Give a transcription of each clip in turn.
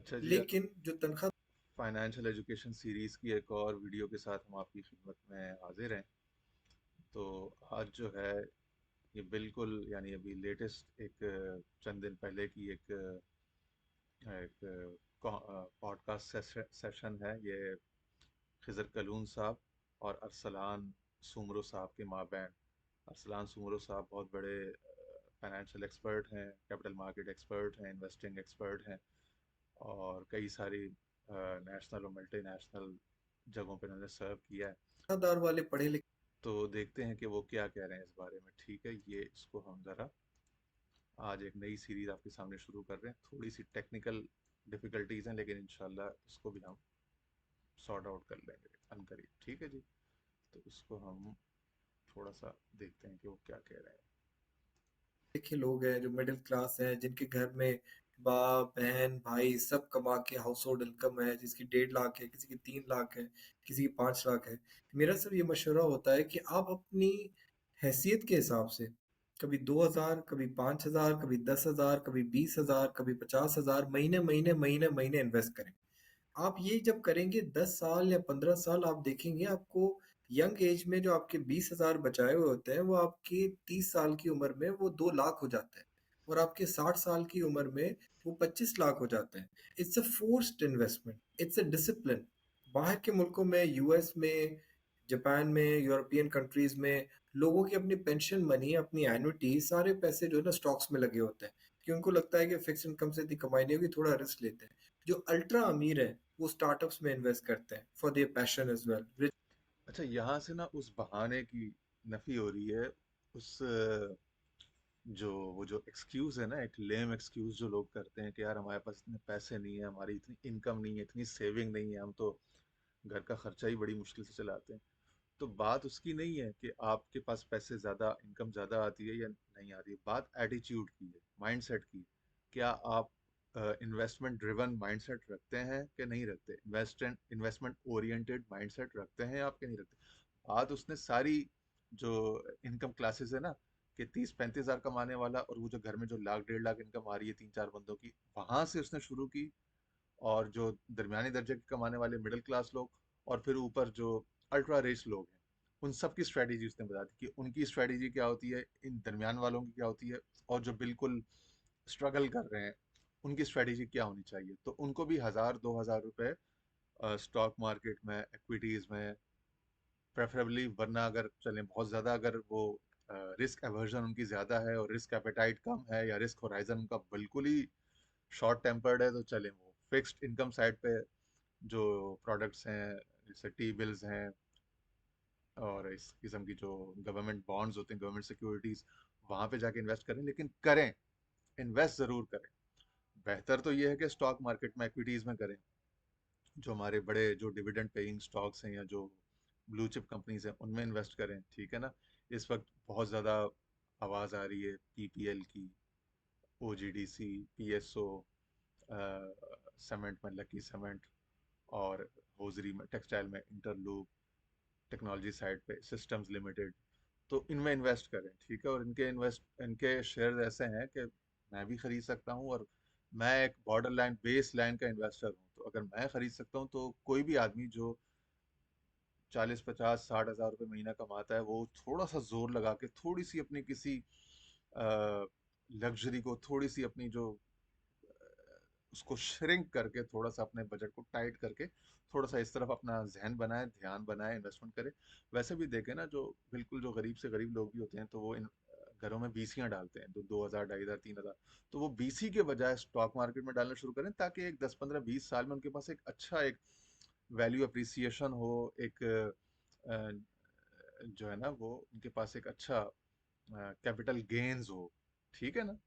अच्छा जी, लेकिन जो तनख्वाह फाइनेंशियल एजुकेशन सीरीज़ की एक और वीडियो के साथ हम आपकी खिदमत में हाजिर हैं। तो आज जो है ये बिल्कुल यानी अभी लेटेस्ट एक चंद दिन पहले की एक पॉडकास्ट सेशन है ये। खिज़र कलून साहब और अरसलान सुमरो साहब के माबैन। अरसलान सुमरो साहब बहुत बड़े फाइनेंशियल एक्सपर्ट हैं, कैपिटल मार्केट एक्सपर्ट हैं, इन्वेस्टिंग एक्सपर्ट हैं और कई सारी नेशनल और मल्टीनेशनल जगहों पे उन्होंने सर्व किया है। दार वाले पढ़े लिखे। तो देखते हैं कि वो क्या कह रहे हैं इस बारे में। ठीक है, ये इसको हम ज़रा आज एक नई सीरीज़ आपके सामने शुरू कर रहे हैं। थोड़ी सी टेक्निकल डिफ़िकल्टीज़ हैं लेकिन इंशाल्लाह इसको भी हम सॉर्ट आउट कर लेंगे अनकरीब। ठीक है जी, तो इसको हम थोड़ा सा देखते हैं कि वो क्या कह रहे हैं। लिखे लोग हैं जो मिडिल क्लास हैं, जिनके घर में बाप बहन भाई सब कमा के हाउस होल्ड इनकम है, जिसकी 1.5 लाख है, किसी की 3 लाख है, किसी की 5 लाख है। मेरा सिर्फ ये मशवरा होता है कि आप अपनी हैसियत के हिसाब से कभी 2,000, कभी 5,000, कभी 10,000, कभी 20,000, कभी 50,000 महीने महीने महीने महीने इन्वेस्ट करें। आप ये जब करेंगे 10 साल या 15 साल, आप देखेंगे आपको यंग एज में जो आपके 20,000 बचाए हुए होते हैं वो आपकी 30 साल की उम्र में वो 2 लाख हो जाते हैं, और आपके 60 साल की उम्र में वो 25 लाख हो जाते हैं। It's a forced investment, it's a discipline. बाहर के मुल्कों में, यूएस में, जापान में, यूरोपियन कंट्रीज में लोगों की अपनी पेंशन मनी, अपनी एन्युटी, सारे पैसे जो है ना स्टॉक्स में लगे होते हैं, क्योंकि उनको लगता है कि फिक्स इनकम से इतनी कमाई नहीं होगी, थोड़ा रिस्क लेते हैं। जो अल्ट्रा अमीर है वो स्टार्टअप्स में इन्वेस्ट करते हैं for their passion as well. अच्छा, यहाँ से ना उस बहाने की नफी हो रही है। उस जो वो जो एक्सक्यूज है ना, एक लेम एक्सक्यूज जो लोग करते हैं कि यार हमारे पास इतने पैसे नहीं है, हमारी इतनी इनकम नहीं है, इतनी सेविंग नहीं है, हम तो घर का खर्चा ही बड़ी मुश्किल से चलाते हैं। तो बात उसकी नहीं है कि आपके पास पैसे ज़्यादा, इनकम ज़्यादा आती है या नहीं आती है। बात एटीट्यूड की है, माइंडसेट की है। क्या आप इन्वेस्टमेंट ड्रिवन माइंडसेट रखते हैं कि नहीं रखते? इन्वेस्टमेंट ओरिएंटेड माइंडसेट रखते हैं आप कि नहीं रखते? बात उसने सारी जो इनकम क्लासेस है ना, कि 30-35 हज़ार कमाने वाला और वो जो घर में जो लाख 1.5 लाख इनकम आ रही है 3-4 बंदों की, वहां से उसने शुरू की। और जो दरमियानी दर्जे के कमाने वाले मिडिल क्लास लोग, और फिर ऊपर जो अल्ट्रा रिच लोग हैं, उन सब की स्ट्रैटेजी उसने बता दी कि उनकी स्ट्रैटेजी क्या होती है, इन दरमियान वालों की क्या होती है, और जो बिल्कुल स्ट्रगल कर रहे हैं उनकी स्ट्रैटेजी क्या होनी चाहिए। तो उनको भी 1,000-2,000 रुपए स्टॉक मार्केट में, एक्विटीज में प्रेफरेबली, वरना अगर चलें बहुत ज़्यादा, अगर वो रिस्क एवर्जन उनकी ज़्यादा है और रिस्क एपेटाइट कम है, या रिस्क होराइजन उनका बिल्कुल ही शॉर्ट टेम्पर्ड है, तो चलें वो फिक्स्ड इनकम साइड पे जो प्रोडक्ट्स हैं, जैसे टी बिल्स हैं और इस किस्म की जो गवर्नमेंट बॉन्ड्स होते हैं, गवर्नमेंट सिक्योरिटीज, वहां पे जाके इन्वेस्ट करें। लेकिन करें, इन्वेस्ट जरूर करें। बेहतर तो ये है कि स्टॉक मार्केट में, एक्विटीज में करें। जो हमारे बड़े जो डिविडेंड पेइंग स्टॉक्स हैं या जो ब्लू चिप कंपनीज हैं उनमें इन्वेस्ट करें। ठीक है ना। इस वक्त बहुत ज़्यादा आवाज़ आ रही है पीपीएल की, ओजीडीसी, पीएसओ, सीमेंट में लकी सीमेंट, और होजरी में, टेक्सटाइल में इंटरलूप, टेक्नोलॉजी साइड पे सिस्टम्स लिमिटेड। तो इनमें इन्वेस्ट करें। ठीक है, और इनके शेयर ऐसे हैं कि मैं भी खरीद सकता हूँ, और मैं एक बॉर्डर लाइन, बेस लाइन का इन्वेस्टर हूँ। तो अगर मैं खरीद सकता हूँ तो कोई भी आदमी जो 40-50-60 हज़ार रुपये महीना कमाता है, वो थोड़ा सा जोर लगा के, थोड़ी सी अपनी किसी लग्जरी को, थोड़ी सी अपनी जो उसको श्रिंक करके, थोड़ा सा अपने बजट को टाइट करके, थोड़ा सा इस तरफ अपना जहन बनाए, ध्यान बनाए, इन्वेस्टमेंट करे। वैसे भी देखें ना, जो बिल्कुल जो गरीब से गरीब लोग भी होते हैं, तो वो इन घरों में बीसियां डालते हैं, 2,000, 2,500, 3,000। तो वो बीसी के बजाय स्टॉक मार्केट में डालना शुरू करें, ताकि एक 10-15-20 साल में उनके पास एक अच्छा, एक वैल्यू अप्रिसिएशन हो, एक जो है ना वो उनके पास एक अच्छा कैपिटल गेन्स हो। ठीक है ना।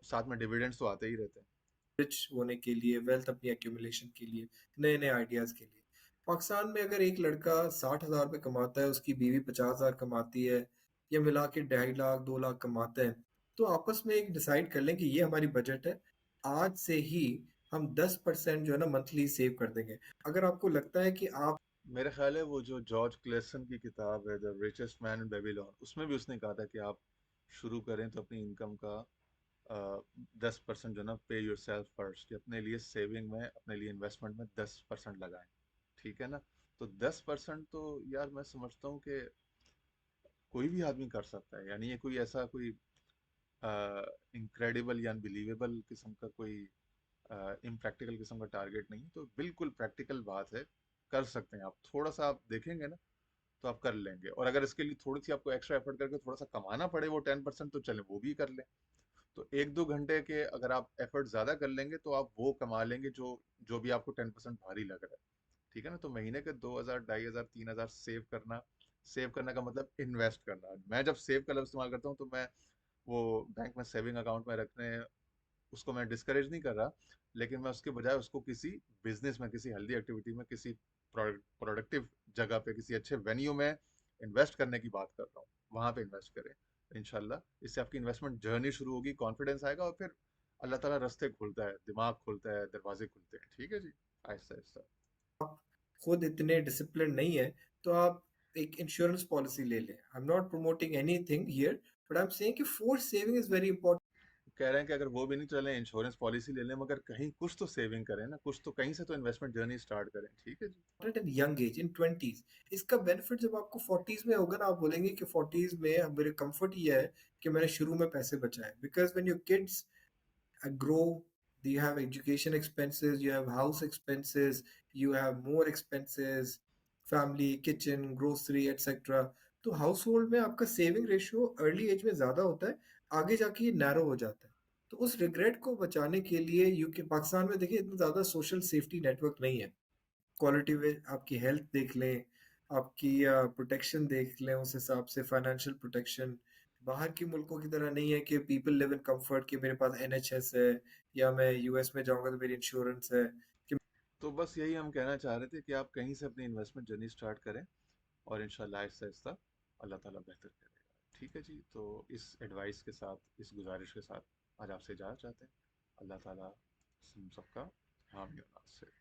साथ में डिविडेंड्स तो आते ही रहते हैं। रिच होने के लिए, वेल्थ अपनी एक्यूमुलेशन के लिए, नए नए आइडियाज के लिए। पाकिस्तान में अगर एक लड़का 60,000 रुपये कमाता है, उसकी बीवी 50,000 कमाती है, या मिला के 2.5 लाख 2 लाख कमाते हैं, तो आपस में एक डिसाइड कर लें कि ये हमारी बजट है। आज से ही हम 10% जो है ना मंथली सेव कर देंगे। अगर आपको लगता है कि आप मेरे ख्याल है वो जो जॉर्ज क्लेसन की किताब है, the richest man in Babylon, उसमें भी उसने कहा था कि आप शुरू करें तो अपनी इनकम का 10% जो ना, पे योर सेल्फ फर्स्ट, कि अपने लिए सेविंग में, अपने लिए इन्वेस्टमेंट में 10% लगाएं। ठीक है ना? तो 10% तो यार मैं समझता हूँ कि कोई भी आदमी कर सकता है। यानी ये कोई ऐसा कोई इनक्रेडिबल या अनबिलीवेबल किस्म का कोई इम्प्रैक्टिकल किस्म का टारगेट नहीं, तो बिल्कुल प्रैक्टिकल बात है। कर सकते हैं आप, थोड़ा सा आप देखेंगे ना तो आप कर लेंगे। और अगर इसके लिए थोड़ी सी आपको एक्स्ट्रा एफर्ट करके थोड़ा सा कमाना पड़े वो 10%, तो चले वो भी कर लें। तो 1-2 घंटे के अगर आप एफर्ट ज्यादा कर लेंगे तो आप वो कमा लेंगे जो जो भी आपको 10% भारी लग रहा है। ठीक है ना? तो महीने के 2,000, 2,500, 3,000 सेव करना। सेव करने का मतलब इन्वेस्ट करना। मैं जब सेव का लफ्ज़ इस्तेमाल करता हूँ तो मैं वो बैंक में सेविंग अकाउंट में रखने, उसको मैं डिस्करेज नहीं कर रहा, लेकिन मैं उसके बजाय उसको किसी बिजनेस में, किसी हेल्दी एक्टिविटी में, किसी प्रोडक्टिव जगह पे, किसी अच्छे वेन्यू में इन्वेस्ट करने की बात कर रहा हूँ। वहां पे इन्वेस्ट करें। इंशाल्लाह इससे आपकी इन्वेस्टमेंट जर्नी शुरू होगी, कॉन्फिडेंस आएगा, और फिर अल्लाह ताला रास्ते खोलता है, दिमाग खोलता है, दरवाजे खुलते हैं। ठीक है जी? आहिस्ता आहिस्ता। खुद इतने डिसिप्लिन नहीं है, तो आप एक इंश्योरेंस पॉलिसी ले लें। I am not promoting anything here, but I am saying कि फोर्स सेविंग इज वेरी कह रहे हैं कि अगर वो भी नहीं चले, इंश्योरेंस पॉलिसी ले लें, मगर कहीं कुछ तो सेविंग करें ना, कुछ तो कहीं से तो इन्वेस्टमेंट जर्नी स्टार्ट करें। ठीक है जी? Important in young age, in twenties. इसका बेनिफिट जब आपको फोर्टीज में होगा ना, आप बोलेंगे कि फोर्टीज में अब मेरे कंफर्ट ये है कि मैंने शुरू में पैसे बचाए। Because when your kids grow, you have education expenses, you have house expenses, you have more expenses, family, kitchen, grocery, etc. तो हाउस होल्ड में आपका सेविंग रेशियो अर्ली एज में ज्यादा होता है, आगे जाके ये नैरो हो जाता है। तो उस रिग्रेट को बचाने के लिए यूके पाकिस्तान में देखिए इतना ज्यादा सोशल सेफ्टी नेटवर्क नहीं है। क्वालिटी में आपकी हेल्थ देख लें, आपकी प्रोटेक्शन देख लें, उस हिसाब से फाइनेंशियल प्रोटेक्शन बाहर के मुल्कों की तरह नहीं है कि पीपल लिव इन कंफर्ट कि मेरे पास एनएचएस है, या मैं यूएस में जाऊंगा तो मेरी इंश्योरेंस है कि तो बस यही हम कहना चाह रहे थे कि आप कहीं से अपनी इन्वेस्टमेंट जर्नी स्टार्ट करें, और इंशाल्लाह आहिस्ता आहिस्ता अल्लाह ताला बेहतर करेगा। ठीक है जी? तो इस एडवाइस के साथ, इस गुजारिश के साथ आज आपसे इजाज़त चाहते हैं। अल्लाह ताला हम सबका हामी और नासिर।